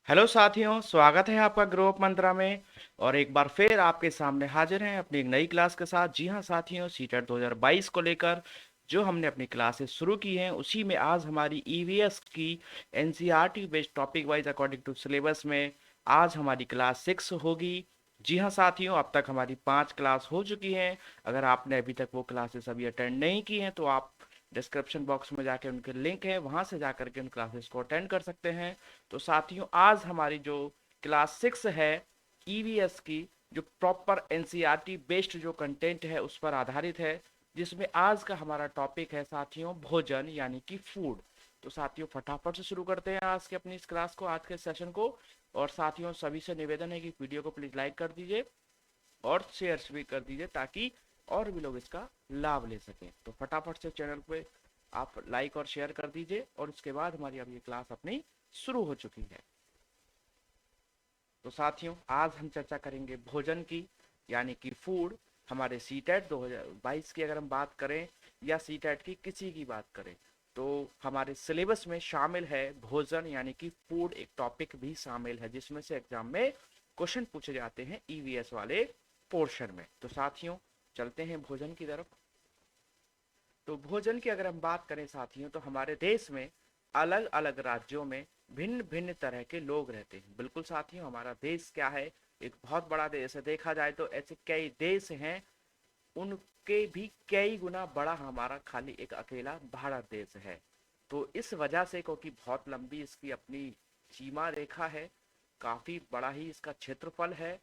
Hello साथियों, स्वागत है आपका ग्रो अप मंत्रा में। और एक बार फिर आपके सामने हाजिर हैं अपनी एक नई क्लास के साथ। जी हाँ साथियों, सीटेट 2022 को लेकर जो हमने अपनी क्लासेस शुरू की हैं उसी में आज हमारी ईवीएस की NCERT based topic wise according to syllabus में आज हमारी क्लास 6 होगी। जी हाँ साथियों, अब तक हमारी 5 क्लास हो चुकी हैं। अगर आपने अभी तक वो क्लासेस अभी अटेंड नहीं की हैं तो आप डिस्क्रिप्शन बॉक्स में जाके उनके लिंक है, वहां से जाकर के उन क्लासेस को अटेंड कर सकते हैं। तो साथियों, आज हमारी जो क्लास 6 है ईवीएस की, जो प्रॉपर एनसीईआरटी बेस्ड जो कंटेंट है उस पर आधारित है, जिसमें आज का हमारा टॉपिक है साथियों भोजन यानी कि फूड। तो साथियों, फटाफट से शुरू करते हैं आज के अपनी इस क्लास को, आज के सेशन को। और साथियों, सभी से निवेदन है कि वीडियो को प्लीज लाइक कर दीजिए और शेयर भी कर दीजिए ताकि और भी लोग इसका लाभ ले सकें। तो फटाफट से चैनल पे आप लाइक और शेयर कर दीजिए। और उसके बाद हमारी अब ये क्लास अपनी शुरू हो चुकी है। तो साथियों, आज हम चर्चा करेंगे भोजन की, यानी कि फूड। हमारे सीटेट 2022 की अगर हम बात करें या सीटेट की किसी की बात करें तो हमारे सिलेबस में शामिल है भोजन यानी कि फूड, एक टॉपिक भी शामिल है जिसमें से एग्जाम में क्वेश्चन पूछे जाते हैं ईवीएस वाले पोर्शन में। तो साथियों, चलते हैं भोजन की तरफ। तो भोजन की अगर हम बात करें साथियों तो हमारे देश में अलग अलग राज्यों में भिन्न भिन्न तरह के लोग रहते हैं। बिल्कुल साथियों, हमारा देश क्या है, एक बहुत बड़ा देश है। देखा जाए तो ऐसे कई देश हैं, उनके भी कई गुना बड़ा हमारा खाली एक अकेला भारत देश है। तो इस वजह से, क्योंकि बहुत लंबी इसकी अपनी सीमा रेखा है, काफी बड़ा ही इसका क्षेत्रफल है,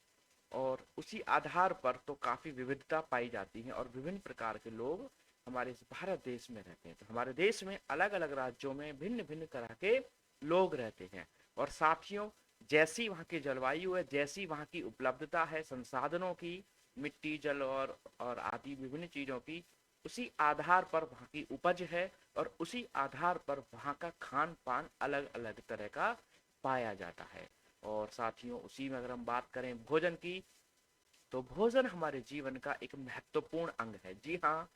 और उसी आधार पर तो काफी विविधता पाई जाती है और विभिन्न प्रकार के लोग हमारे इस भारत देश में रहते हैं। तो हमारे देश में अलग अलग राज्यों में भिन्न भिन्न तरह के लोग रहते हैं। और साथियों, जैसी वहाँ की जलवायु है, जैसी वहाँ की उपलब्धता है संसाधनों की, मिट्टी जल और आदि विभिन्न चीजों की, उसी आधार पर वहाँ की उपज है और उसी आधार पर वहाँ का खान पान अलग अलग तरह का पाया जाता है। और साथियों, उसी में अगर हम बात करें भोजन की, तो भोजन हमारे जीवन का एक महत्वपूर्ण अंग है। जी हाँ,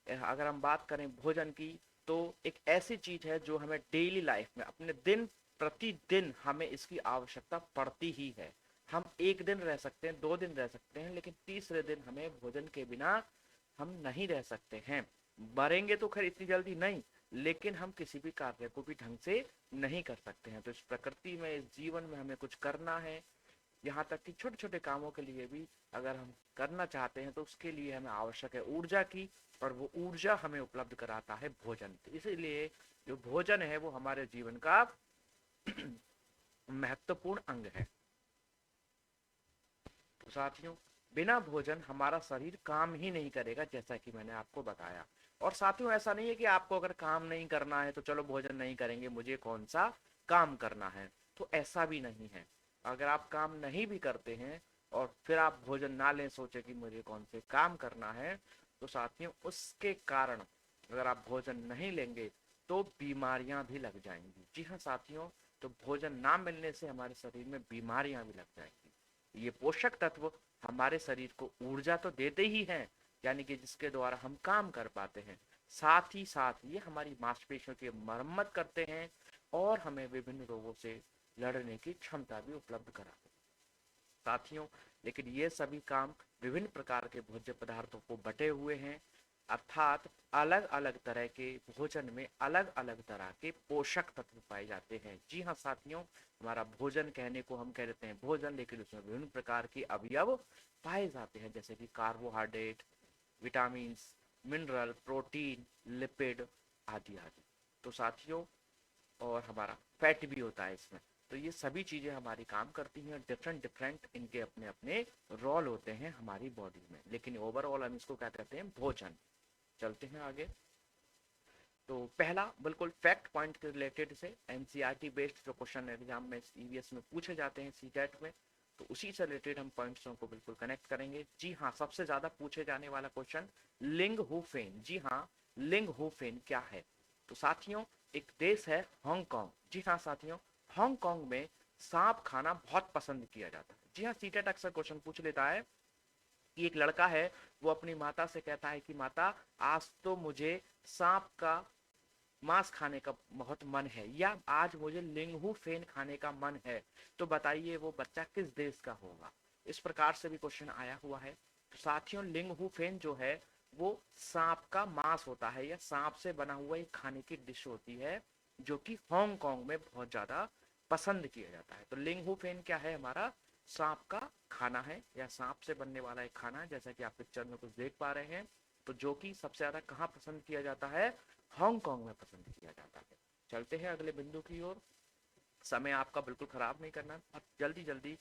अगर हम बात करें भोजन की तो एक ऐसी चीज है जो हमें डेली लाइफ में अपने दिन प्रतिदिन हमें इसकी आवश्यकता पड़ती ही है। हम एक दिन रह सकते हैं, 2 दिन रह सकते हैं, लेकिन तीसरे दिन हमें भोजन के बिना हम नहीं रह सकते हैं। मरेंगे तो खैर इतनी जल्दी नहीं, लेकिन हम किसी भी कार्य को भी ढंग से नहीं कर सकते हैं। तो इस प्रकृति में, इस जीवन में हमें कुछ करना है, यहाँ तक कि छोटे छोटे कामों के लिए भी अगर हम करना चाहते हैं तो उसके लिए हमें आवश्यक है ऊर्जा की, और वो ऊर्जा हमें उपलब्ध कराता है भोजन। इसीलिए जो भोजन है वो हमारे जीवन का महत्वपूर्ण अंग है। तो साथियों, बिना भोजन हमारा शरीर काम ही नहीं करेगा, जैसा कि मैंने आपको बताया। और साथियों, ऐसा नहीं है कि आपको अगर काम नहीं करना है तो चलो भोजन नहीं करेंगे, मुझे कौन सा काम करना है, तो ऐसा भी नहीं है। अगर आप काम नहीं भी करते हैं और फिर आप भोजन ना लें, सोचे कि मुझे कौन से काम करना है, तो साथियों उसके कारण अगर आप भोजन नहीं लेंगे तो बीमारियां भी लग जाएंगी। जी हाँ साथियों, तो भोजन ना मिलने से हमारे शरीर में बीमारियां भी लग जाएंगी। ये पोषक तत्व हमारे शरीर को ऊर्जा तो देते ही हैं, यानी कि जिसके द्वारा हम काम कर पाते हैं, साथ ही साथ ये हमारी मांसपेशियों की मरम्मत करते हैं और हमें विभिन्न रोगों से लड़ने की क्षमता भी उपलब्ध कराते हैं साथियों। लेकिन ये सभी काम विभिन्न प्रकार के भोज्य पदार्थों को बटे हुए हैं, अर्थात अलग अलग तरह के भोजन में अलग अलग तरह के पोषक तत्व पाए जाते हैं। जी हाँ साथियों, हमारा भोजन कहने को हम कह देते हैं भोजन, लेकिन उसमें विभिन्न प्रकार के अवयव पाए जाते हैं, जैसे कि carbohydrate, vitamin, mineral, protein, lipid आदि आदि। तो साथियों, और हमारा फैट भी होता है इसमें। तो ये सभी चीजें हमारी काम करती हैं, डिफरेंट डिफरेंट इनके अपने अपने रोल होते हैं हमारी बॉडी में, लेकिन ओवरऑल हम इसको क्या कहते हैं, भोजन। चलते हैं आगे। तो पहला बिल्कुल फैक्ट पॉइंट के रिलेटेड से एनसीईआरटी बेस्ड जो क्वेश्चन एग्जाम में ईवीएस में पूछे जाते हैं सीटेट में, तो उसी से रिलेटेड हम पॉइंट्स को बिल्कुल कनेक्ट करेंगे। जी हाँ, सबसे ज्यादा पूछे जाने वाला क्वेश्चन लिंग हुफेन। जी हाँ, लिंग हुफेन क्या है? तो साथियों, एक देश है हांगकांग। जी हाँ साथियों, हांगकांग में सांप खाना बहुत पसंद किया जाता है। जी हाँ, सीटेट अक्सर क्वेश्चन पूछ लेता है कि एक लड़का है, वो अपनी माता से कहता है कि माता, आज तो मुझे सांप का मांस खाने का बहुत मन है, या आज मुझे लिंगहू फेन खाने का मन है, तो बताइए वो बच्चा किस देश का होगा। इस प्रकार से भी क्वेश्चन आया हुआ है। तो साथियों लिंगहू फेन जो है वो सांप का मांस होता है, या सांप से बना हुआ एक खाने की डिश होती है, जो कि हांगकांग में बहुत ज्यादा पसंद किया जाता है। तो लिंगहू फेन क्या है, हमारा सांप का खाना है, या सांप से बनने वाला एक खाना है, जैसा कि आप पिक्चर में कुछ देख पा रहे हैं। तो जो कि सबसे ज्यादा कहाँ पसंद किया जाता है, हांगकांग में पसंद किया जाता है। चलते हैं अगले बिंदु की ओर। समय आपका बिल्कुल खराब नहीं करना, अब जल्दी जल्दी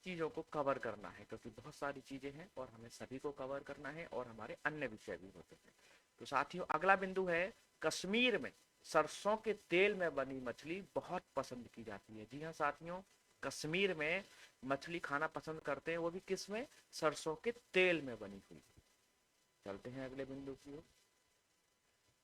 चीज़ों को कवर करना है, क्योंकि बहुत सारी चीज़ें हैं और हमें सभी को कवर करना है, और हमारे अन्य विषय भी होते हैं। तो साथियों अगला बिंदु है, कश्मीर में सरसों के तेल में बनी मछली बहुत पसंद की जाती है। जी हाँ साथियों, कश्मीर में मछली खाना पसंद करते हैं, वो भी किस में, सरसों के तेल में बनी हुई। चलते हैं अगले बिंदु की ओर।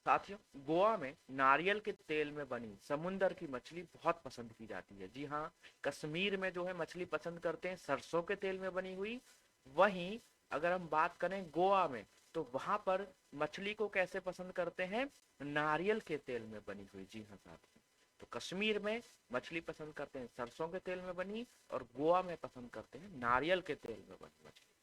साथियों गोवा में नारियल के तेल में बनी समुंदर की मछली बहुत पसंद की जाती है। जी हाँ, कश्मीर में जो है मछली पसंद करते हैं सरसों के तेल में बनी हुई। वहीं अगर हम बात करें गोवा में, तो वहां पर मछली को कैसे पसंद करते हैं, नारियल के तेल में बनी हुई। जी हाँ साथियों, तो कश्मीर में मछली पसंद करते हैं सरसों के तेल में बनी, और गोवा में पसंद करते हैं नारियल के तेल में बनी मछली।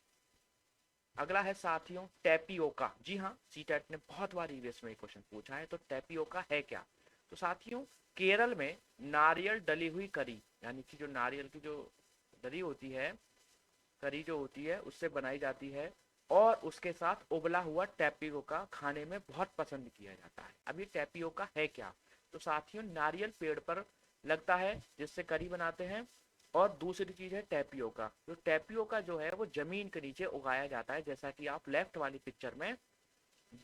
अगला है साथियों टैपियोका। जी हाँ, सीटेट ने बहुत बार ईवीएस में क्वेश्चन पूछा है, तो टैपियोका है क्या। तो साथियों केरल में नारियल डली हुई करी, यानी कि जो नारियल की जो डली होती है, करी जो होती है उससे बनाई जाती है, और उसके साथ उबला हुआ टैपियोका खाने में बहुत पसंद किया जाता है। अब ये टैपियोका है क्या। तो साथियों नारियल पेड़ पर लगता है जिससे करी बनाते हैं, और दूसरी चीज है टैपियोका। तो टैपियोका जो है वो जमीन के नीचे उगाया जाता है, जैसा कि आप लेफ्ट वाली पिक्चर में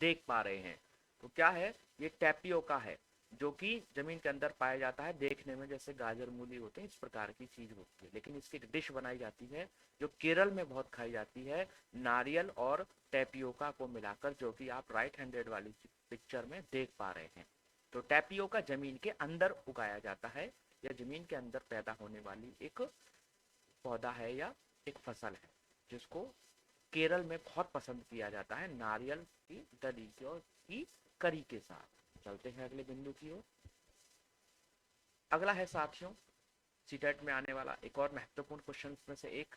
देख पा रहे हैं। तो क्या है, ये टैपियोका है, जो कि जमीन के अंदर पाया जाता है। देखने में जैसे गाजर मूली होते हैं, इस प्रकार की चीज होती है, लेकिन इसकी डिश बनाई जाती है जो केरल में बहुत खाई जाती है, नारियल और टैपियोका को मिलाकर, जो कि आप राइट हैंडेड वाली पिक्चर में देख पा रहे हैं। तो टैपियोका जमीन के अंदर उगाया जाता है, या जमीन के अंदर पैदा होने वाली एक पौधा है या एक फसल है, जिसको केरल में बहुत पसंद किया जाता है नारियल की डली की और की करी के साथ। चलते हैं अगले बिंदु की ओर। अगला है साथियों सीटेट में आने वाला एक और महत्वपूर्ण क्वेश्चन में से एक,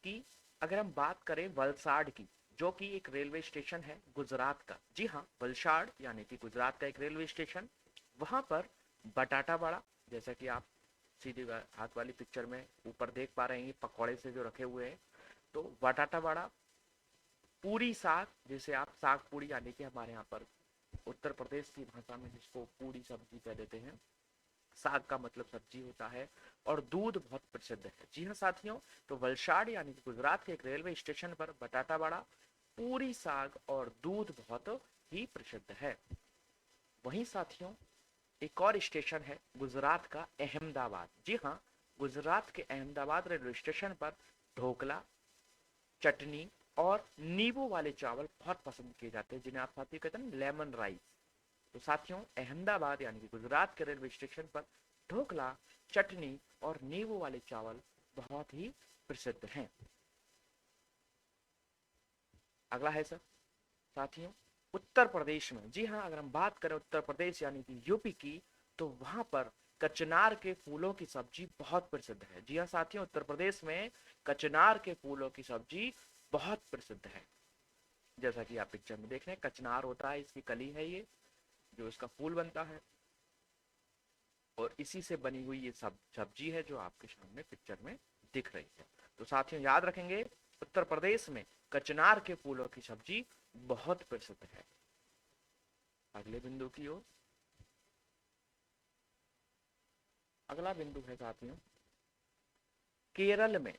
कि अगर हम बात करें वलसाड की, जो कि एक रेलवे स्टेशन है गुजरात का। जी हाँ, वलसाड यानी कि गुजरात का एक रेलवे स्टेशन, वहां पर बटाटा वड़ा, जैसा कि आप सीधी हाथ वाली पिक्चर में ऊपर देख पा रहे हैं पकौड़े से जो रखे हुए हैं, तो बटाटा वड़ा, पूरी साग, जिसे आप साग पूरी यानी कि हमारे यहाँ पर उत्तर प्रदेश की भाषा में जिसको पूरी सब्जी कह देते हैं, साग का मतलब सब्जी होता है, और दूध बहुत प्रसिद्ध है। जी हाँ साथियों, तो वलसाड यानी कि गुजरात के एक रेलवे स्टेशन पर बटाटा वड़ा, पूरी साग और दूध बहुत ही प्रसिद्ध है। वहीं साथियों एक और स्टेशन है गुजरात का अहमदाबाद। जी हाँ, गुजरात के अहमदाबाद रेलवे स्टेशन पर ढोकला, चटनी और नींबू वाले चावल बहुत पसंद किए जाते हैं, जिन्हें आप साथियों कहते हैं लेमन राइस। तो साथियों अहमदाबाद यानी कि गुजरात के रेलवे स्टेशन पर ढोकला, चटनी और नींबू वाले चावल बहुत ही प्रसिद्ध हैं। अगला है सर साथियों उत्तर प्रदेश में। जी हाँ, अगर हम बात करें उत्तर प्रदेश यानी कि यूपी की, तो वहां पर कचनार के फूलों की सब्जी बहुत प्रसिद्ध है। जी हाँ साथियों, उत्तर प्रदेश में कचनार के फूलों की सब्जी बहुत प्रसिद्ध है। जैसा कि आप पिक्चर में देख रहे हैं, कचनार होता है, इसकी कली है ये, जो इसका फूल बनता है, और इसी से बनी हुई ये सब्जी है जो आपके सामने पिक्चर में दिख रही है। तो साथियों याद रखेंगे, उत्तर प्रदेश में कचनार के फूलों की सब्जी बहुत प्रसिद्ध है। अगले बिंदु की ओर। अगला बिंदु है साथियों केरल में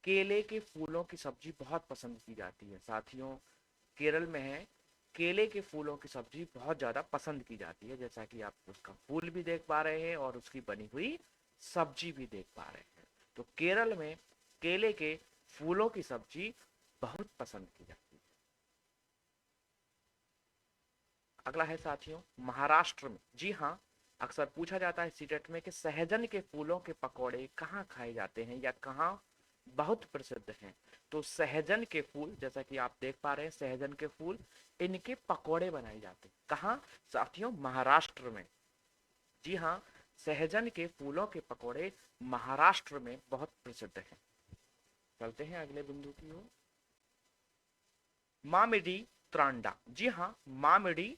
केले के फूलों की सब्जी बहुत पसंद की जाती है। साथियों केरल में है, केले के फूलों की सब्जी बहुत ज्यादा पसंद की जाती है, जैसा कि आप उसका फूल भी देख पा रहे हैं और उसकी बनी हुई सब्जी भी देख पा रहे हैं। तो केरल में केले के फूलों की सब्जी बहुत पसंद की जाती है। अगला है साथियों महाराष्ट्र में। जी हाँ, अक्सर पूछा जाता है सीटेट में कि सहजन के फूलों के पकौड़े कहाँ खाए जाते हैं, या कहाँ बहुत प्रसिद्ध हैं। तो सहजन के फूल, जैसा कि आप देख पा रहे हैं, सहजन के फूल, इनके पकौड़े बनाए जाते हैं। कहाँ साथियों? महाराष्ट्र में। जी हाँ, सहजन के फूलों के पकौड़े महाराष्ट्र में बहुत प्रसिद्ध हैं। चलते हैं अगले बिंदु की ओर। मामिडी त्रांडा। जी हाँ, मामिडी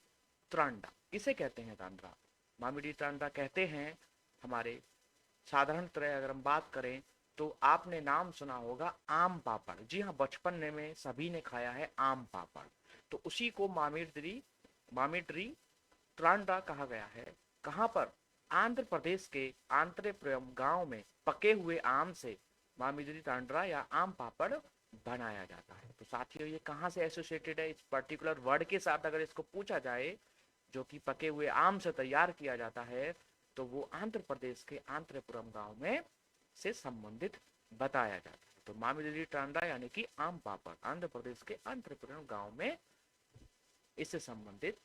त्रांडा किसे कहते हैं? तांड्रा, मामिडी त्रांडा कहते हैं हमारे, साधारणतः अगर हम बात करें तो आपने नाम सुना होगा आम पापड़। जी हाँ, बचपन में सभी ने खाया है आम पापड़। तो उसी को मामिडी, मामिडी त्रांडा कहा गया है। कहाँ पर? आंध्र प्रदेश के आंतरेपुरम गांव में पके हुए आम से मामिडी त्रांडा या आम पापड़ बनाया जाता है। तो साथियों, ये कहाँ से एसोसिएटेड है? इस पर्टिकुलर वर्ड के साथ अगर इसको पूछा जाए, जो कि पके हुए आम से तैयार किया जाता है, तो वो आंध्र प्रदेश के आंतरेपुरम गांव में से संबंधित बताया जाता है। तो मामिडी त्रांडा यानी कि आम पापड़ आंध्र प्रदेश के आंतरेपुरम गांव में इससे संबंधित,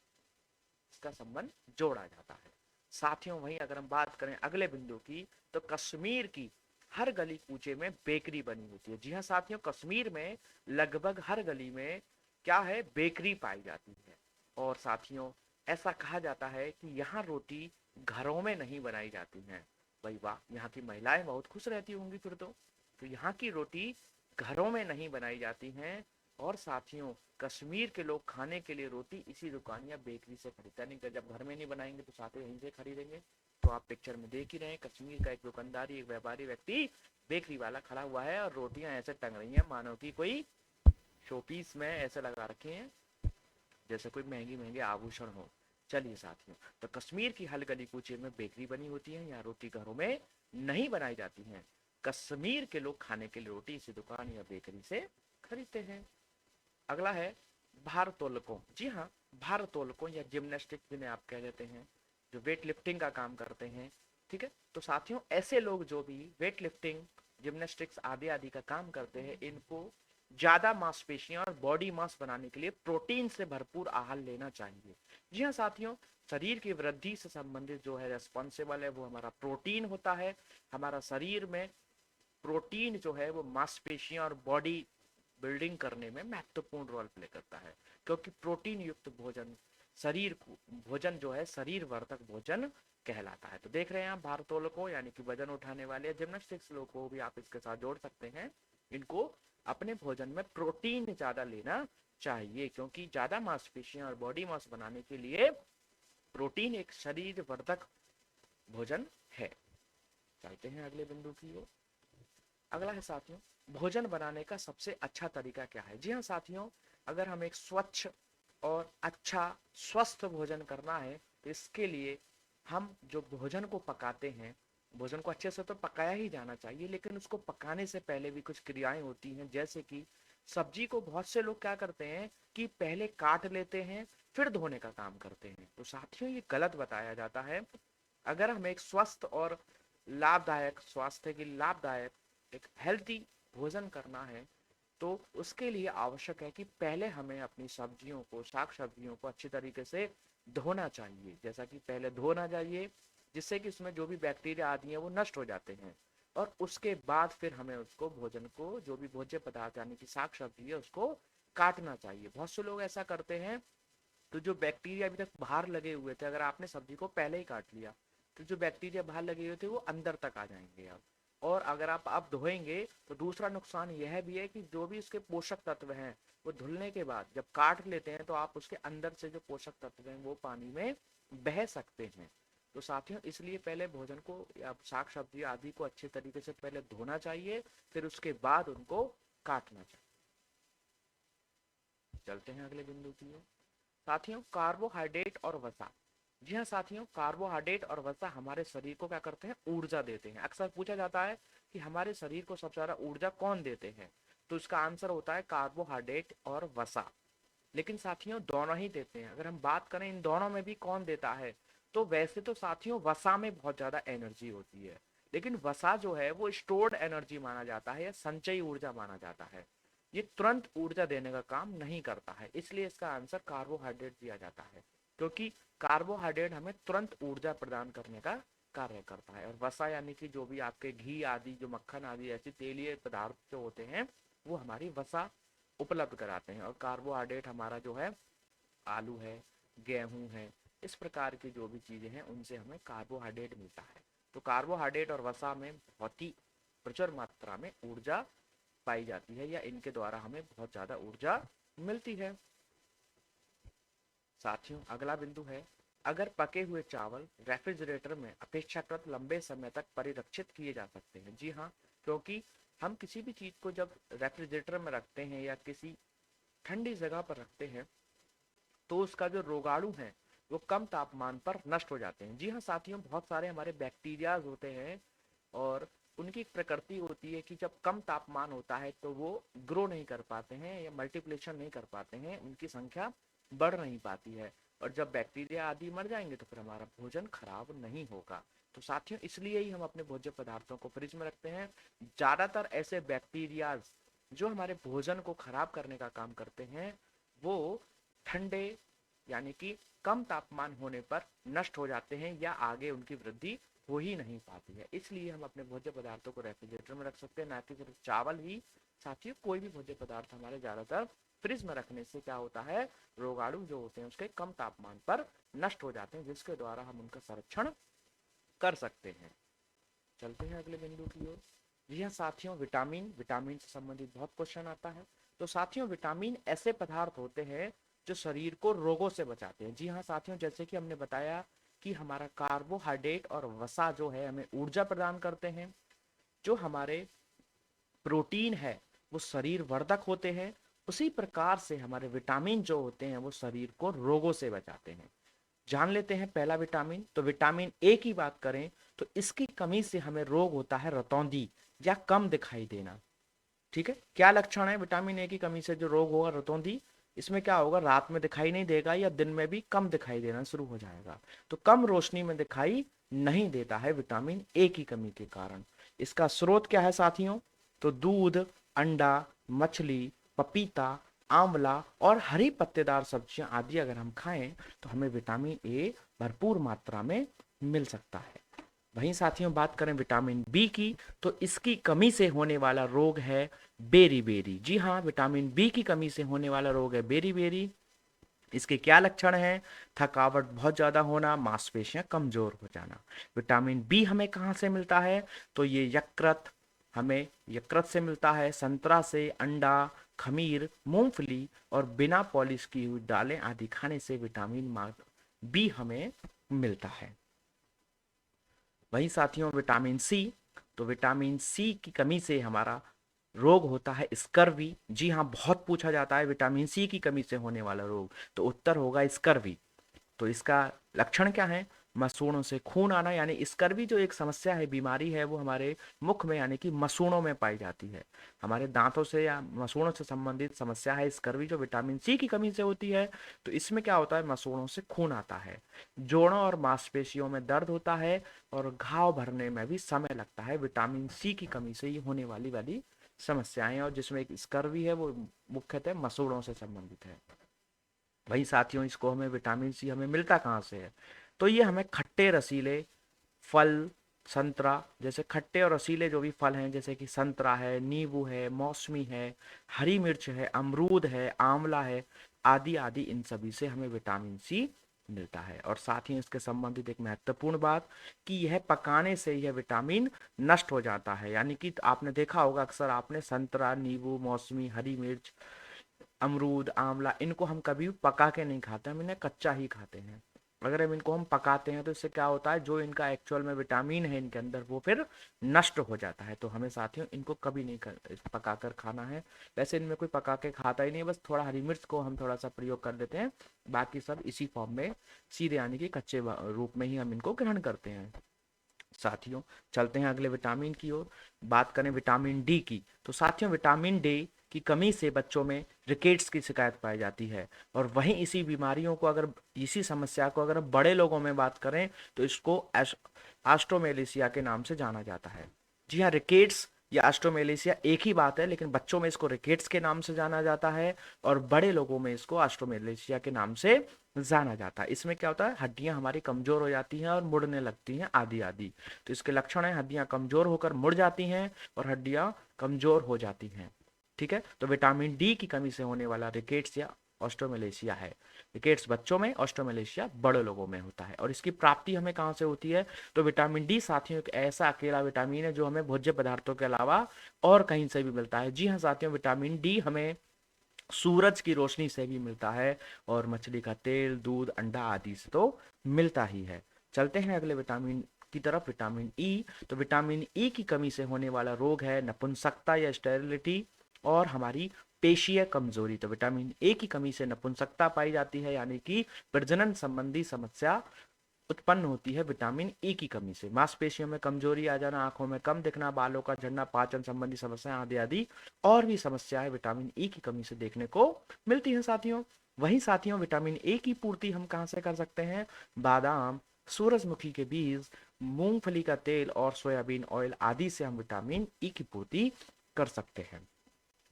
इसका संबंध जोड़ा जाता है। साथियों, वहीं अगर हम बात करें अगले बिंदु की, तो कश्मीर की हर गली कूचे में बेकरी बनी होती है। जी हाँ साथियों, कश्मीर में लगभग हर गली में क्या है? बेकरी पाई जाती है। और साथियों, ऐसा कहा जाता है कि यहाँ रोटी घरों में नहीं बनाई जाती हैं। भाई वाह, यहाँ की महिलाएं बहुत खुश रहती होंगी फिर तो यहाँ की रोटी घरों में नहीं बनाई जाती हैं। और साथियों, कश्मीर के लोग खाने के लिए रोटी इसी दुकान या बेकरी से खरीदते हैं। जब घर में नहीं बनाएंगे तो साथियों यहीं से खरीदेंगे। तो आप पिक्चर में देख ही रहे हैं, कश्मीर का एक दुकानदारी, एक व्यापारी व्यक्ति, बेकरी वाला खड़ा हुआ है और रोटियां ऐसे टंग रही हैं मानो कि कोई शोपीस में ऐसे लगा रखे हैं, जैसे कोई महंगी महंगे आभूषण हो। चलिए साथियों, तो कश्मीर की हर गली कूचे में बेकरी बनी होती है, यहाँ रोटी घरों में नहीं बनाई जाती है। कश्मीर के लोग खाने के लिए रोटी इसी दुकान या बेकरी से खरीदते हैं। अगला है भारोत्तोलकों। जी हाँ, भारोत्तोलकों या जिम्नास्टिक जिन्हें आप कह देते हैं, जो वेट लिफ्टिंग का काम करते हैं। ठीक है, तो साथियों, ऐसे लोग जो भी वेट लिफ्टिंग, जिम्नास्टिक्स आदि आदि का काम करते हैं, इनको ज्यादा मांसपेशियां और बॉडी मास बनाने के लिए प्रोटीन से भरपूर आहार लेना चाहिए। जी हाँ साथियों, शरीर की वृद्धि से संबंधित जो है रेस्पॉन्सिबल है वो हमारा प्रोटीन होता है। हमारा शरीर में प्रोटीन जो है वो मांसपेशियां और बॉडी बिल्डिंग करने में महत्वपूर्ण रोल प्ले करता है, क्योंकि प्रोटीन युक्त भोजन शरीर को, भोजन जो है शरीर वर्धक भोजन कहलाता है। तो देख रहे हैं आप, भारोत्तोलकों यानी कि वजन उठाने वाले, जिम्नास्टिक्स लोग को भी आप इसके साथ जोड़ सकते हैं। इनको अपने भोजन में प्रोटीन ज्यादा लेना चाहिए, क्योंकि ज्यादा मांसपेशियां और बॉडी मास बनाने के लिए प्रोटीन एक शरीर वर्धक भोजन है। चलते हैं अगले बिंदु की ओर। अगला है साथियों, भोजन बनाने का सबसे अच्छा तरीका क्या है? जी हाँ साथियों, अगर हम एक स्वच्छ और अच्छा स्वस्थ भोजन करना है, तो इसके लिए हम जो भोजन को पकाते हैं, भोजन को अच्छे से तो पकाया ही जाना चाहिए, लेकिन उसको पकाने से पहले भी कुछ क्रियाएं होती हैं। जैसे कि सब्जी को बहुत से लोग क्या करते हैं कि पहले काट लेते हैं फिर धोने का काम करते हैं। तो साथियों, ये गलत बताया जाता है। अगर हमें एक स्वस्थ और लाभदायक, स्वास्थ्य के लाभदायक एक हेल्थी भोजन करना है, तो उसके लिए आवश्यक है कि पहले हमें अपनी सब्जियों को, साग सब्जियों को अच्छी तरीके से धोना चाहिए। जैसा कि पहले धोना चाहिए, जिससे कि उसमें जो भी बैक्टीरिया आदि हैं वो नष्ट हो जाते हैं। और उसके बाद फिर हमें उसको, भोजन को, जो भी भोज्य पदार्थ यानी कि साग सब्जी है, उसको काटना चाहिए। बहुत से लोग ऐसा करते हैं, तो जो बैक्टीरिया अभी तक बाहर लगे हुए थे, अगर आपने सब्जी को पहले ही काट लिया, तो जो बैक्टीरिया बाहर लगे हुए थे वो अंदर तक आ जाएंगे अब। और अगर आप अब धोएंगे तो दूसरा नुकसान यह भी है कि जो भी उसके पोषक तत्व हैं, वो धुलने के बाद जब काट लेते हैं तो आप उसके अंदर से जो पोषक तत्व हैं वो पानी में बह सकते हैं। तो साथियों, इसलिए पहले भोजन को या साग सब्जी आदि को अच्छे तरीके से पहले धोना चाहिए, फिर उसके बाद उनको काटना चाहिए। चलते हैं अगले बिंदु की ओर। साथियों, कार्बोहाइड्रेट और वसा। जी हाँ साथियों, कार्बोहाइड्रेट और वसा हमारे शरीर को क्या करते हैं? ऊर्जा देते हैं। अक्सर पूछा जाता है कि हमारे शरीर को सबसे ज्यादा ऊर्जा कौन देते हैं, तो इसका आंसर होता है कार्बोहाइड्रेट और वसा। लेकिन साथियों, दोनों ही देते हैं। अगर हम बात करें इन दोनों में भी कौन देता है, तो वैसे तो साथियों वसा में बहुत ज्यादा एनर्जी होती है, लेकिन वसा जो है वो स्टोर्ड एनर्जी माना जाता है या संचयी ऊर्जा माना जाता है। ये तुरंत ऊर्जा देने का काम नहीं करता है, इसलिए इसका आंसर कार्बोहाइड्रेट दिया जाता है, क्योंकि कार्बोहाइड्रेट हमें तुरंत ऊर्जा प्रदान करने का कार्य करता है। और वसा यानी कि जो भी आपके घी आदि, जो मक्खन आदि ऐसे तेलीय पदार्थ जो होते हैं वो हमारी वसा उपलब्ध कराते हैं। और कार्बोहाइड्रेट हमारा जो है आलू है, गेहूं है, इस प्रकार की जो भी चीज़ें हैं उनसे हमें कार्बोहाइड्रेट मिलता है। तो कार्बोहाइड्रेट और वसा में बहुत ही प्रचुर मात्रा में ऊर्जा पाई जाती है, या इनके द्वारा हमें बहुत ज़्यादा ऊर्जा मिलती है। साथियों अगला बिंदु है, अगर पके हुए चावल रेफ्रिजरेटर में अपेक्षाकृत लंबे समय तक परिरक्षित किए जा सकते हैं। जी हाँ, क्योंकि हम किसी भी चीज़ को जब रेफ्रिजरेटर में रखते हैं या किसी ठंडी जगह पर रखते हैं तो उसका जो रोगाणु है वो कम तापमान पर नष्ट हो जाते हैं। जी हाँ साथियों, बहुत सारे हमारे बैक्टीरियाज होते हैं और उनकी एक प्रकृति होती है कि जब कम तापमान होता है तो वो ग्रो नहीं कर पाते हैं या मल्टीप्लिकेशन नहीं कर पाते हैं, उनकी संख्या बढ़ नहीं पाती है। और जब बैक्टीरिया आदि मर जाएंगे तो फिर हमारा भोजन खराब नहीं होगा। तो साथियों इसलिए ही हम अपने भोज्य पदार्थों को फ्रिज में रखते हैं। ज़्यादातर ऐसे बैक्टीरियाज जो हमारे भोजन को खराब करने का काम करते हैं वो ठंडे यानी कि कम तापमान होने पर नष्ट हो जाते हैं या आगे उनकी वृद्धि हो ही नहीं पाती है। इसलिए हम अपने भोज्य पदार्थों को रेफ्रिजरेटर में रख सकते हैं, ना कि सिर्फ चावल ही। साथियों कोई भी भोज्य पदार्थ हमारे ज़्यादातर फ्रिज में रखने से क्या होता है, रोगाणु जो होते हैं उसके कम तापमान पर नष्ट हो जाते हैं, जिसके द्वारा हम उनका संरक्षण कर सकते हैं। चलते हैं अगले बिंदु की ओर। जी हाँ साथियों, विटामिन, विटामिन से संबंधित बहुत क्वेश्चन आता है। तो साथियों विटामिन ऐसे पदार्थ होते हैं जो शरीर को रोगों से बचाते हैं। जी हाँ साथियों, जैसे कि हमने बताया कि हमारा कार्बोहाइड्रेट और वसा जो है हमें ऊर्जा प्रदान करते हैं, जो हमारे प्रोटीन है वो शरीर वर्धक होते हैं, उसी प्रकार से हमारे विटामिन जो होते हैं वो शरीर को रोगों से बचाते हैं। जान लेते हैं पहला विटामिन। तो विटामिन ए की बात करें तो इसकी कमी से हमें रोग होता है रतौंधी या कम दिखाई देना। ठीक है, क्या लक्षण है विटामिन ए की कमी से जो रोग होगा रतौंधी? इसमें क्या होगा, रात में दिखाई नहीं देगा या दिन में भी कम दिखाई देना शुरू हो जाएगा। तो कम रोशनी में दिखाई नहीं देता है विटामिन ए की कमी के कारण। इसका स्रोत क्या है साथियों? तो दूध, अंडा, मछली, पपीता, आंवला और हरी पत्तेदार सब्जियां आदि अगर हम खाएं तो हमें विटामिन ए भरपूर मात्रा में मिल सकता है। वहीं साथियों बात करें विटामिन बी की तो इसकी कमी से होने वाला रोग है बेरी-बेरी। जी हाँ, विटामिन बी की कमी से होने वाला रोग है बेरी-बेरी। इसके क्या लक्षण हैं? थकावट बहुत ज़्यादा होना, मांसपेशियां कमजोर हो जाना। विटामिन बी हमें कहाँ से मिलता है? तो ये यकृत, हमें यकृत से मिलता है, संतरा से, अंडा, खमीर, मूंगफली और बिना पॉलिश की हुई दालें आदि खाने से विटामिन बी हमें मिलता है। वहीं साथियों विटामिन सी, तो विटामिन सी की कमी से हमारा रोग होता है स्कर्वी। जी हाँ, बहुत पूछा जाता है विटामिन सी की कमी से होने वाला रोग, तो उत्तर होगा स्कर्वी। तो इसका लक्षण क्या है? मसूड़ों से खून आना, यानी स्कर्वी जो एक समस्या है, बीमारी है, वो हमारे मुख में यानी कि मसूड़ों में पाई जाती है। हमारे दांतों से या मसूड़ों से संबंधित समस्या है स्कर्वी, जो विटामिन सी की कमी से होती है। तो इसमें क्या होता है, मसूड़ों से खून आता है, जोड़ों और मांसपेशियों में दर्द होता है और घाव भरने में भी समय लगता है। विटामिन सी की कमी से ही होने वाली समस्याएं, और जिसमें एक स्कर्वी है वो मुख्यतः मसूड़ों से संबंधित है। वही साथियों इसको हमें विटामिन सी हमें मिलता कहाँ से है? तो ये हमें खट्टे रसीले फल, संतरा, जैसे खट्टे और रसीले जो भी फल हैं जैसे कि संतरा है, नींबू है, मौसमी है, हरी मिर्च है, अमरूद है, आंवला है, आदि आदि, इन सभी से हमें विटामिन सी मिलता है। और साथ ही इसके संबंधित एक महत्वपूर्ण बात कि यह पकाने से यह विटामिन नष्ट हो जाता है। यानी कि आपने देखा होगा अक्सर आपने संतरा, नींबू, मौसमी, हरी मिर्च, अमरूद, आंवला, इनको हम कभी भी पका के नहीं खाते, हम इन्हें कच्चा ही खाते हैं। अगर हम इनको हम पकाते हैं तो इससे क्या होता है, जो इनका एक्चुअल में विटामिन है इनके अंदर वो फिर नष्ट हो जाता है। तो हमें साथियों इनको कभी नहीं पका कर खाना है। वैसे इनमें कोई पका के खाता ही नहीं, बस थोड़ा हरी मिर्च को हम थोड़ा सा प्रयोग कर देते हैं, बाकी सब इसी फॉर्म में सीधे यानी कि कच्चे रूप में ही हम इनको ग्रहण करते हैं। साथियों चलते हैं अगले विटामिन की ओर, बात करें विटामिन डी की। तो साथियों विटामिन डी की कमी से बच्चों में रिकेट्स की शिकायत पाई जाती है। और वहीं इसी बीमारियों को अगर इसी समस्या को अगर बड़े लोगों में बात करें तो इसको एस्ट्रोमेलिसिया के नाम से जाना जाता है। जी हाँ, रिकेट्स या ऑस्ट्रोमेलेशिया एक ही बात है, लेकिन बच्चों में इसको रिकेट्स के नाम से जाना जाता है और बड़े लोगों में इसको ऑस्ट्रोमेलेशिया के नाम से जाना जाता है। इसमें क्या होता है, हड्डियां हमारी कमजोर हो जाती हैं और मुड़ने लगती हैं आदि आदि। तो इसके लक्षण है, हड्डियां कमजोर होकर मुड़ जाती हैं और हड्डियां कमजोर हो जाती हैं। ठीक है, तो विटामिन डी की कमी से होने वाला रिकेट्स या ऑस्ट्रोमेलेशिया है। रिकेट्स बच्चों में, ऑस्ट्रोमेलेशिया बड़े लोगों में होता है। और इसकी प्राप्ति हमें कहाँ से होती है, तो विटामिन डी साथियों एक ऐसा अकेला विटामिन है जो हमें भोज्य पदार्थों के अलावा और कहीं से भी मिलता है। जी हाँ साथियों, विटामिन डी हमें सूरज की रोशनी से भी मिलता है और मछली का तेल, दूध, अंडा आदि से तो मिलता ही है। चलते हैं अगले विटामिन की तरफ, विटामिन ई। तो विटामिन ई की कमी से होने वाला रोग है नपुंसकता या स्टेरिलिटी और हमारी पेशीय कमजोरी। तो विटामिन ए की कमी से नपुंसकता पाई जाती है, यानी कि प्रजनन संबंधी समस्या उत्पन्न होती है विटामिन ई की कमी से। मांसपेशियों में कमजोरी आ जाना, आंखों में कम दिखना, बालों का झड़ना, पाचन संबंधी समस्याएं आदि आदि और भी समस्याएं विटामिन ई की कमी से देखने को मिलती हैं साथियों। वहीं साथियों, विटामिन ए की पूर्ति हम कहाँ से कर सकते हैं, बादाम, सूरजमुखी के बीज, मूंगफली का तेल और सोयाबीन ऑयल आदि से हम विटामिन ई की पूर्ति कर सकते हैं।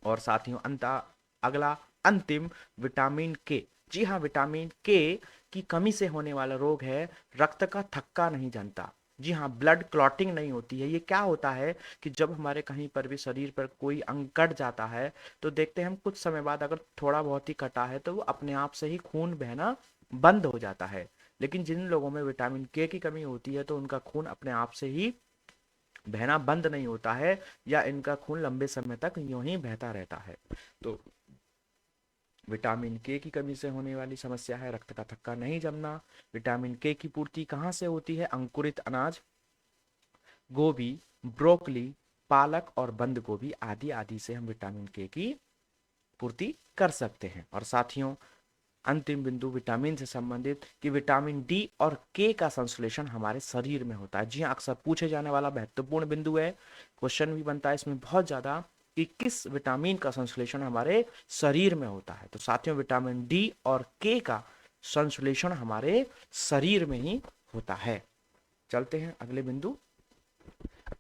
और साथियों अगला अंतिम विटामिन के। जी हाँ, विटामिन के की कमी से होने वाला रोग है रक्त का थक्का नहीं जमता। जी हाँ, ब्लड क्लॉटिंग नहीं होती है। ये क्या होता है कि जब हमारे कहीं पर भी शरीर पर कोई अंग कट जाता है तो देखते हैं हम कुछ समय बाद अगर थोड़ा बहुत ही कटा है तो वो अपने आप से ही खून बहना बंद हो जाता है। लेकिन जिन लोगों में विटामिन के की कमी होती है तो उनका खून अपने आप से ही बहना बंद नहीं होता है या इनका खून लंबे समय तक यूं ही बहता रहता है। तो विटामिन के की कमी से होने वाली समस्या है रक्त का थक्का नहीं जमना। विटामिन के की पूर्ति कहाँ से होती है, अंकुरित अनाज, गोभी, ब्रोकली, पालक और बंद गोभी आदि आदि से हम विटामिन के की पूर्ति कर सकते हैं। और साथियों, अंतिम बिंदु विटामिन से संबंधित कि विटामिन डी और के का संश्लेषण हमारे शरीर में होता है। जी हाँ, अक्सर पूछे जाने वाला महत्वपूर्ण बिंदु है, क्वेश्चन भी बनता है इसमें बहुत ज्यादा कि किस विटामिन का संश्लेषण हमारे शरीर में होता है। तो साथियों, विटामिन डी और के का संश्लेषण हमारे शरीर में ही होता है। चलते हैं अगले बिंदु।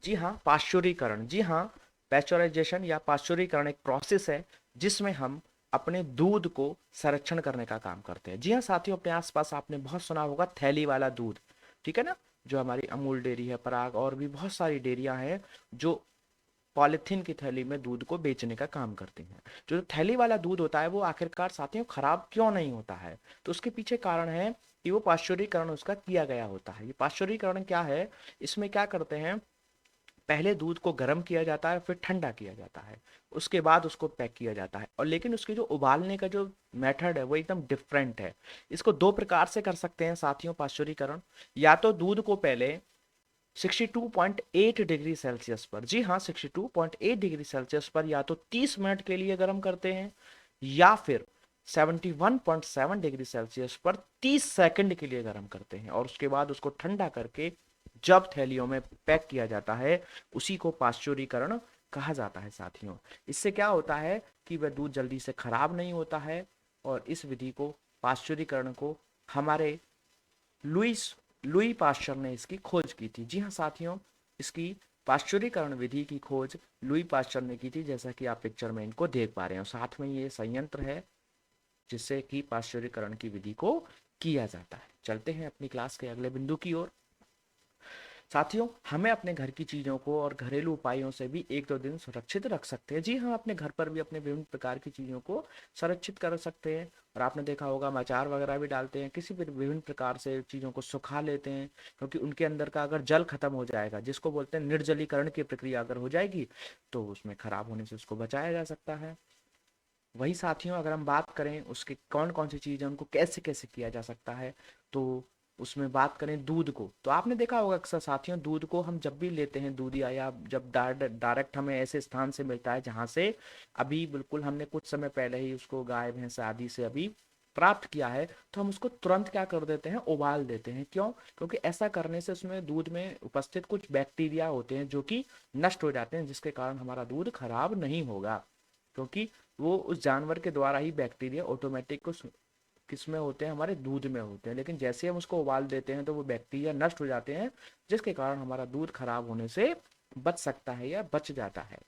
जी हाँ, पाश्चुरीकरण। जी हाँ, पैस्चराइजेशन या पाश्चुरीकरण एक प्रोसेस है जिसमें हम अपने दूध को संरक्षण करने का काम करते हैं। जी हाँ साथियों, अपने आसपास आपने बहुत सुना होगा थैली वाला दूध, ठीक है ना, जो हमारी अमूल डेयरी है, पराग और भी बहुत सारी डेयरियां हैं जो पॉलिथीन की थैली में दूध को बेचने का काम करती हैं। जो थैली वाला दूध होता है वो आखिरकार साथियों खराब क्यों नहीं होता है, तो उसके पीछे कारण है कि वो पाश्चुरीकरण उसका किया गया होता है। ये पाश्चुरीकरण क्या है, इसमें क्या करते हैं, पहले दूध को गर्म किया जाता है, फिर ठंडा किया जाता है, उसके बाद उसको पैक किया जाता है। और लेकिन उसकी जो उबालने का जो मेथड है वो एकदम डिफरेंट है। इसको दो प्रकार से कर सकते हैं साथियों पाश्चुरीकरण। या तो दूध को पहले 62.8 डिग्री सेल्सियस पर, जी हाँ 62.8 डिग्री सेल्सियस पर या तो 30 मिनट के लिए गर्म करते हैं, या फिर 71.7 डिग्री सेल्सियस पर 30 सेकंड के लिए गर्म करते हैं और उसके बाद उसको ठंडा करके जब थैलियों में पैक किया जाता है उसी को पाश्चुरीकरण कहा जाता है साथियों। इससे क्या होता है कि वह दूध जल्दी से खराब नहीं होता है। और इस विधि को, पाश्चुरीकरण को, हमारे लुईस लुई पाश्चर ने इसकी खोज की थी। जी हाँ साथियों, इसकी पाश्चुरीकरण विधि की खोज लुई पाश्चर ने की थी, जैसा कि आप पिक्चर में इनको देख पा रहे हैं। साथ में ये संयंत्र है जिससे कि पाश्चुरीकरण की विधि को किया जाता है। चलते हैं अपनी क्लास के अगले बिंदु की ओर। साथियों, हमें अपने घर की चीज़ों को और घरेलू उपायों से भी एक दो दिन सुरक्षित रख सकते हैं। जी हाँ, अपने घर पर भी अपने विभिन्न प्रकार की चीज़ों को संरक्षित कर सकते हैं। और आपने देखा होगा हम अचार वगैरह भी डालते हैं, किसी भी विभिन्न प्रकार से चीज़ों को सुखा लेते हैं, क्योंकि उनके अंदर का अगर जल खत्म हो जाएगा, जिसको बोलते हैं निर्जलीकरण की प्रक्रिया अगर हो जाएगी, तो उसमें खराब होने से उसको बचाया जा सकता है। वही साथियों, अगर हम बात करें उसके कौन कौन सी चीज़ें उनको कैसे कैसे किया जा सकता है, तो उसमें बात करें दूध को, तो आपने देखा होगा अक्सर साथियों, दूध को हम जब भी लेते हैं, दूध या जब डायरेक्ट हमें ऐसे स्थान से मिलता है जहाँ से अभी बिल्कुल हमने कुछ समय पहले ही उसको गाय भैंस आदि से अभी प्राप्त किया है, तो हम उसको तुरंत क्या कर देते हैं, उबाल देते हैं। क्यों? क्योंकि ऐसा करने से उसमें दूध में उपस्थित कुछ बैक्टीरिया होते हैं जो कि नष्ट हो जाते हैं, जिसके कारण हमारा दूध खराब नहीं होगा, क्योंकि वो उस जानवर के द्वारा ही बैक्टीरिया ऑटोमेटिक कुछ किस में होते हैं, हमारे दूध में होते हैं। लेकिन जैसे हम उसको उबाल देते हैं तो वो बैक्टीरिया नष्ट हो जाते हैं, जिसके कारण हमारा दूध खराब होने से बच सकता है या बच जाता है।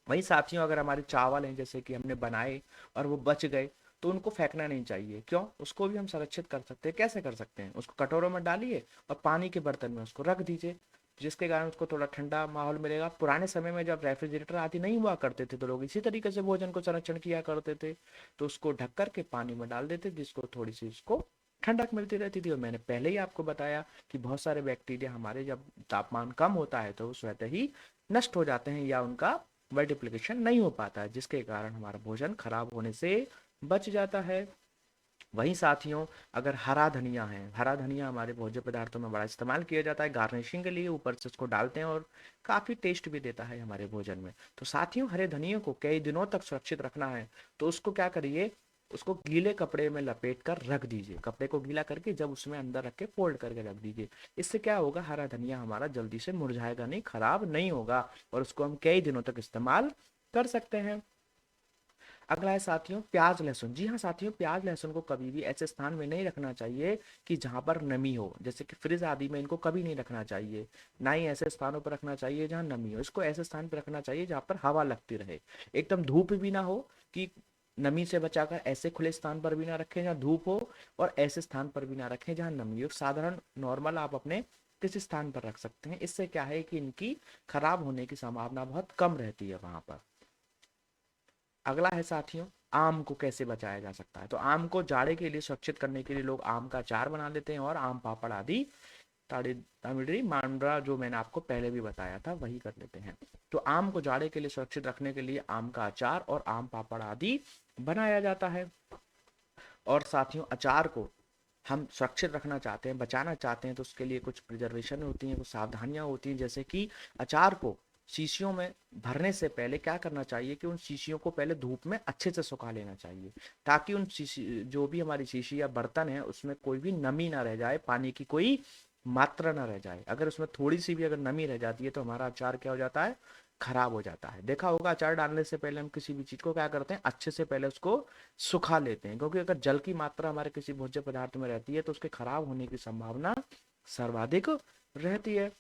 वहीं साथियों अगर हमारे चावल हैं जैसे कि हमने बनाए और वो बच गए, तो उनको फेंकना नहीं चाहिए। क्यों? उसको भी हम संरक्षित कर सकते हैं। कैसे कर सकते हैं? उसको कटोरों में डालिए और पानी के बर्तन में उसको रख दीजिए, जिसके कारण उसको थोड़ा ठंडा माहौल मिलेगा। पुराने समय में जब रेफ्रिजरेटर आदि नहीं हुआ करते थे तो लोग इसी तरीके से भोजन को संरक्षण किया करते थे। तो उसको ढक कर के पानी में डाल देते, जिसको थोड़ी सी उसको ठंडक मिलती रहती थी। और मैंने पहले ही आपको बताया कि बहुत सारे बैक्टीरिया हमारे जब तापमान कम होता है तो स्वतः ही नष्ट हो जाते हैं या उनका मल्टीप्लिकेशन नहीं हो पाता है, जिसके कारण हमारा भोजन खराब होने से बच जाता है। वहीं साथियों अगर हरा धनिया है, हरा धनिया हमारे भोज्य पदार्थों में बड़ा इस्तेमाल किया जाता है गार्निशिंग के लिए, ऊपर से उसको डालते हैं और काफ़ी टेस्ट भी देता है हमारे भोजन में। तो साथियों हरे धनिया को कई दिनों तक सुरक्षित रखना है तो उसको क्या करिए, उसको गीले कपड़े में लपेट कर रख दीजिए। कपड़े को गीला करके जब उसमें अंदर रख के फोल्ड करके रख दीजिए। इससे क्या होगा, हरा धनिया हमारा जल्दी से मुरझाएगा नहीं, खराब नहीं होगा और उसको हम कई दिनों तक इस्तेमाल कर सकते हैं। अगला है साथियों प्याज लहसुन। जी हाँ साथियों, प्याज लहसुन को कभी भी ऐसे स्थान में नहीं रखना चाहिए कि जहाँ पर नमी हो, जैसे कि फ्रिज आदि में इनको कभी नहीं रखना चाहिए। ना ही ऐसे स्थानों पर रखना चाहिए जहाँ नमी हो। इसको ऐसे स्थान पर रखना चाहिए जहाँ पर हवा लगती रहे, एकदम धूप भी ना हो कि नमी से बचाकर ऐसे खुले स्थान पर भी ना रखें जहाँ धूप हो, और ऐसे स्थान पर भी ना रखें जहाँ नमी हो। साधारण नॉर्मल आप अपने किसी स्थान पर रख सकते हैं। इससे क्या है कि इनकी खराब होने की संभावना बहुत कम रहती है वहां पर। अगला है साथियों आम को कैसे बचाया जा सकता है। तो आम को जाड़े के लिए सुरक्षित करने के लिए लोग आम का अचार बना लेते हैं और आम पापड़ आदि ताड़ी तामिड़ी मांडरा जो मैंने आपको पहले भी बताया था वही कर लेते हैं। तो आम को जाड़े के लिए सुरक्षित रखने के लिए आम का अचार और आम पापड़ आदि बनाया जाता है। और साथियों अचार को हम सुरक्षित रखना चाहते हैं, बचाना चाहते हैं, तो उसके लिए कुछ प्रिजर्वेशन होती हैं, कुछ सावधानियां होती हैं। जैसे कि अचार को शीशियों में भरने से पहले क्या करना चाहिए कि उन शीशियों को पहले धूप में अच्छे से सुखा लेना चाहिए, ताकि उन शीशी जो भी हमारी शीशी या बर्तन है उसमें कोई भी नमी ना रह जाए, पानी की कोई मात्रा ना रह जाए। अगर उसमें थोड़ी सी भी अगर नमी रह जाती है तो हमारा अचार क्या हो जाता है, खराब हो जाता है। देखा होगा अचार डालने से पहले हम किसी भी चीज को क्या करते हैं, अच्छे से पहले उसको सुखा लेते हैं, क्योंकि अगर जल की मात्रा हमारे किसी भोज्य पदार्थ में रहती है तो उसके खराब होने की संभावना सर्वाधिक रहती है।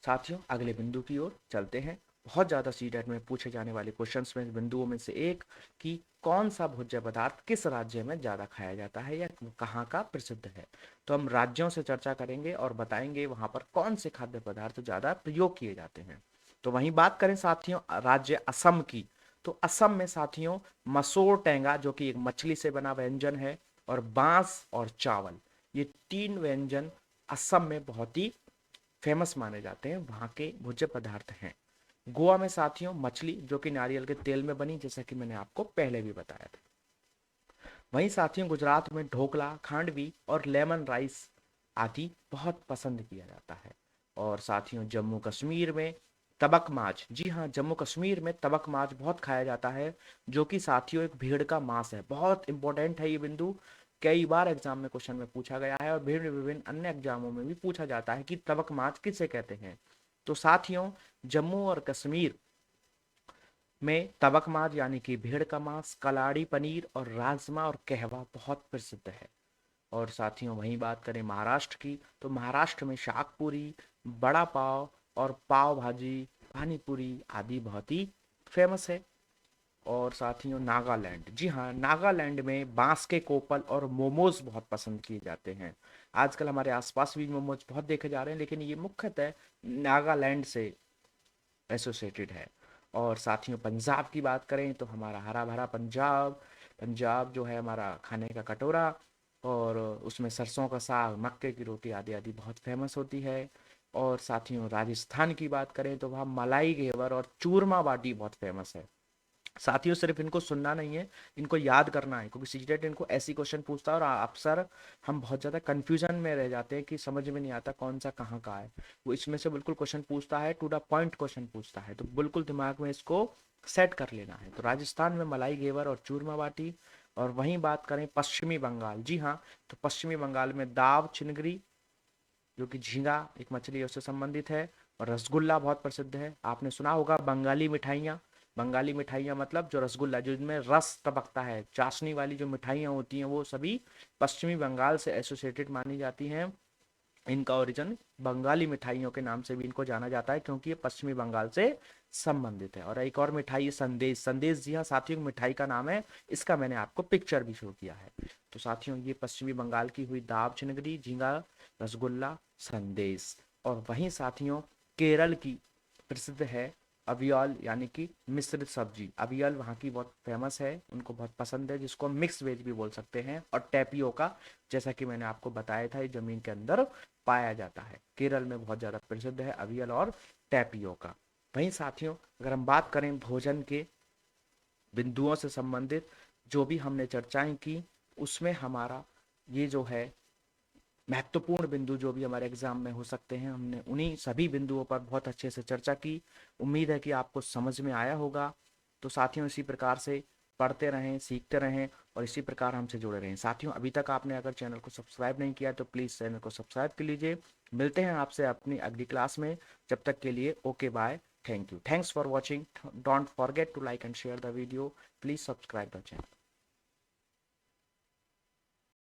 साथियों अगले बिंदु की ओर चलते हैं। बहुत ज्यादा सीटेट में पूछे जाने वाले क्वेश्चंस में बिंदुओं में से एक कि कौन सा भोज्य पदार्थ किस राज्य में ज्यादा खाया जाता है या कहाँ का प्रसिद्ध है। तो हम राज्यों से चर्चा करेंगे और बताएंगे वहां पर कौन से खाद्य पदार्थ ज्यादा प्रयोग किए जाते हैं। तो वहीं बात करें साथियों राज्य असम की, तो असम में साथियों मसोर टेंगा जो कि एक मछली से बना व्यंजन है, और बांस और चावल, ये तीन व्यंजन असम में बहुत ही फेमस माने जाते हैं, वहाँ के भोज्य पदार्थ हैं। गोवा में साथियों मछली जो कि नारियल के तेल में बनी, जैसा कि मैंने आपको पहले भी बताया था। वहीं साथियों गुजरात में ढोकला, खांडवी और लेमन राइस आदि बहुत पसंद किया जाता है। और साथियों जम्मू कश्मीर में तबक माछ, जी हाँ जम्मू कश्मीर में तबक माछ बहुत खाया जाता है, जो कि साथियों एक भेड़ का मांस है। बहुत इंपॉर्टेंट है ये बिंदु, कई बार एग्जाम में क्वेश्चन में पूछा गया है और भिन्न विभिन्न अन्य एग्जामों में भी पूछा जाता है कि तबक माछ किसे कहते हैं। तो साथियों जम्मू और कश्मीर में तबक माछ यानी कि भेड़ का मांस, कलाड़ी पनीर और राजमा और कहवा बहुत प्रसिद्ध है। और साथियों वहीं बात करें महाराष्ट्र की, तो महाराष्ट्र में शाक पूरी, बड़ा पाव और पाव भाजी, पानी पूरी आदि बहुत ही फेमस है। और साथियों नागालैंड, जी हाँ नागालैंड में बांस के कोपल और मोमोज बहुत पसंद किए जाते हैं। आजकल हमारे आसपास भी मोमोज बहुत देखे जा रहे हैं, लेकिन ये मुख्यतः नागालैंड से एसोसिएटेड है। और साथियों पंजाब की बात करें तो हमारा हरा भरा पंजाब, पंजाब जो है हमारा खाने का कटोरा, और उसमें सरसों का साग, मक्के की रोटी आदि आदि बहुत फेमस होती है। और साथियों राजस्थान की बात करें तो वहाँ मलाई घेवर और चूरमा बाटी बहुत फेमस है। साथियों सिर्फ इनको सुनना नहीं है, इनको याद करना है, क्योंकि सीटेट इनको ऐसी क्वेश्चन पूछता है और अक्सर हम बहुत ज़्यादा कंफ्यूजन में रह जाते हैं कि समझ में नहीं आता कौन सा कहाँ का है। वो इसमें से बिल्कुल क्वेश्चन पूछता है, टू द पॉइंट क्वेश्चन पूछता है, तो बिल्कुल दिमाग में इसको सेट कर लेना है। तो राजस्थान में मलाई घेवर और चूरमा बाटी। और वहीं बात करें पश्चिमी बंगाल, जी हाँ तो पश्चिमी बंगाल में दाव चिनगरी जो कि झींगा एक मछली है उससे संबंधित है, और रसगुल्ला बहुत प्रसिद्ध है। आपने सुना होगा बंगाली मिठाइयाँ, बंगाली मिठाइयाँ मतलब जो रसगुल्ला जिनमें रस टपकता है, चाशनी वाली जो मिठाइयाँ होती हैं वो सभी पश्चिमी बंगाल से एसोसिएटेड मानी जाती हैं। इनका ओरिजिन बंगाली मिठाइयों के नाम से भी इनको जाना जाता है, क्योंकि ये पश्चिमी बंगाल से संबंधित है। और एक और मिठाई है संदेश। संदेश, जी हाँ साथियों, मिठाई का नाम है। इसका मैंने आपको पिक्चर भी शो किया है। तो साथियों ये पश्चिमी बंगाल की हुई दाब चिनगरी, झींगा, रसगुल्ला, संदेश। और वहीं साथियों केरल की प्रसिद्ध है अवियल, यानी कि मिश्रित सब्जी। अवियल वहाँ की बहुत फेमस है, उनको बहुत पसंद है, जिसको हम मिक्स वेज भी बोल सकते हैं। और टैपियोका, जैसा कि मैंने आपको बताया था, ये जमीन के अंदर पाया जाता है। केरल में बहुत ज़्यादा प्रसिद्ध है अवियल और टैपियोका। वहीं साथियों अगर हम बात करें भोजन के बिंदुओं से संबंधित जो भी हमने चर्चाएं की, उसमें हमारा ये जो है महत्वपूर्ण बिंदु जो भी हमारे एग्जाम में हो सकते हैं, हमने उन्हीं सभी बिंदुओं पर बहुत अच्छे से चर्चा की। उम्मीद है कि आपको समझ में आया होगा। तो साथियों इसी प्रकार से पढ़ते रहें, सीखते रहें और इसी प्रकार हमसे जुड़े रहें। साथियों अभी तक आपने अगर चैनल को सब्सक्राइब नहीं किया तो प्लीज़ चैनल को सब्सक्राइब कर लीजिए। मिलते हैं आपसे अपनी अगली क्लास में। जब तक के लिए okay bye, thank you, thanks for watching. Don't forget to like and share the video, please subscribe the channel.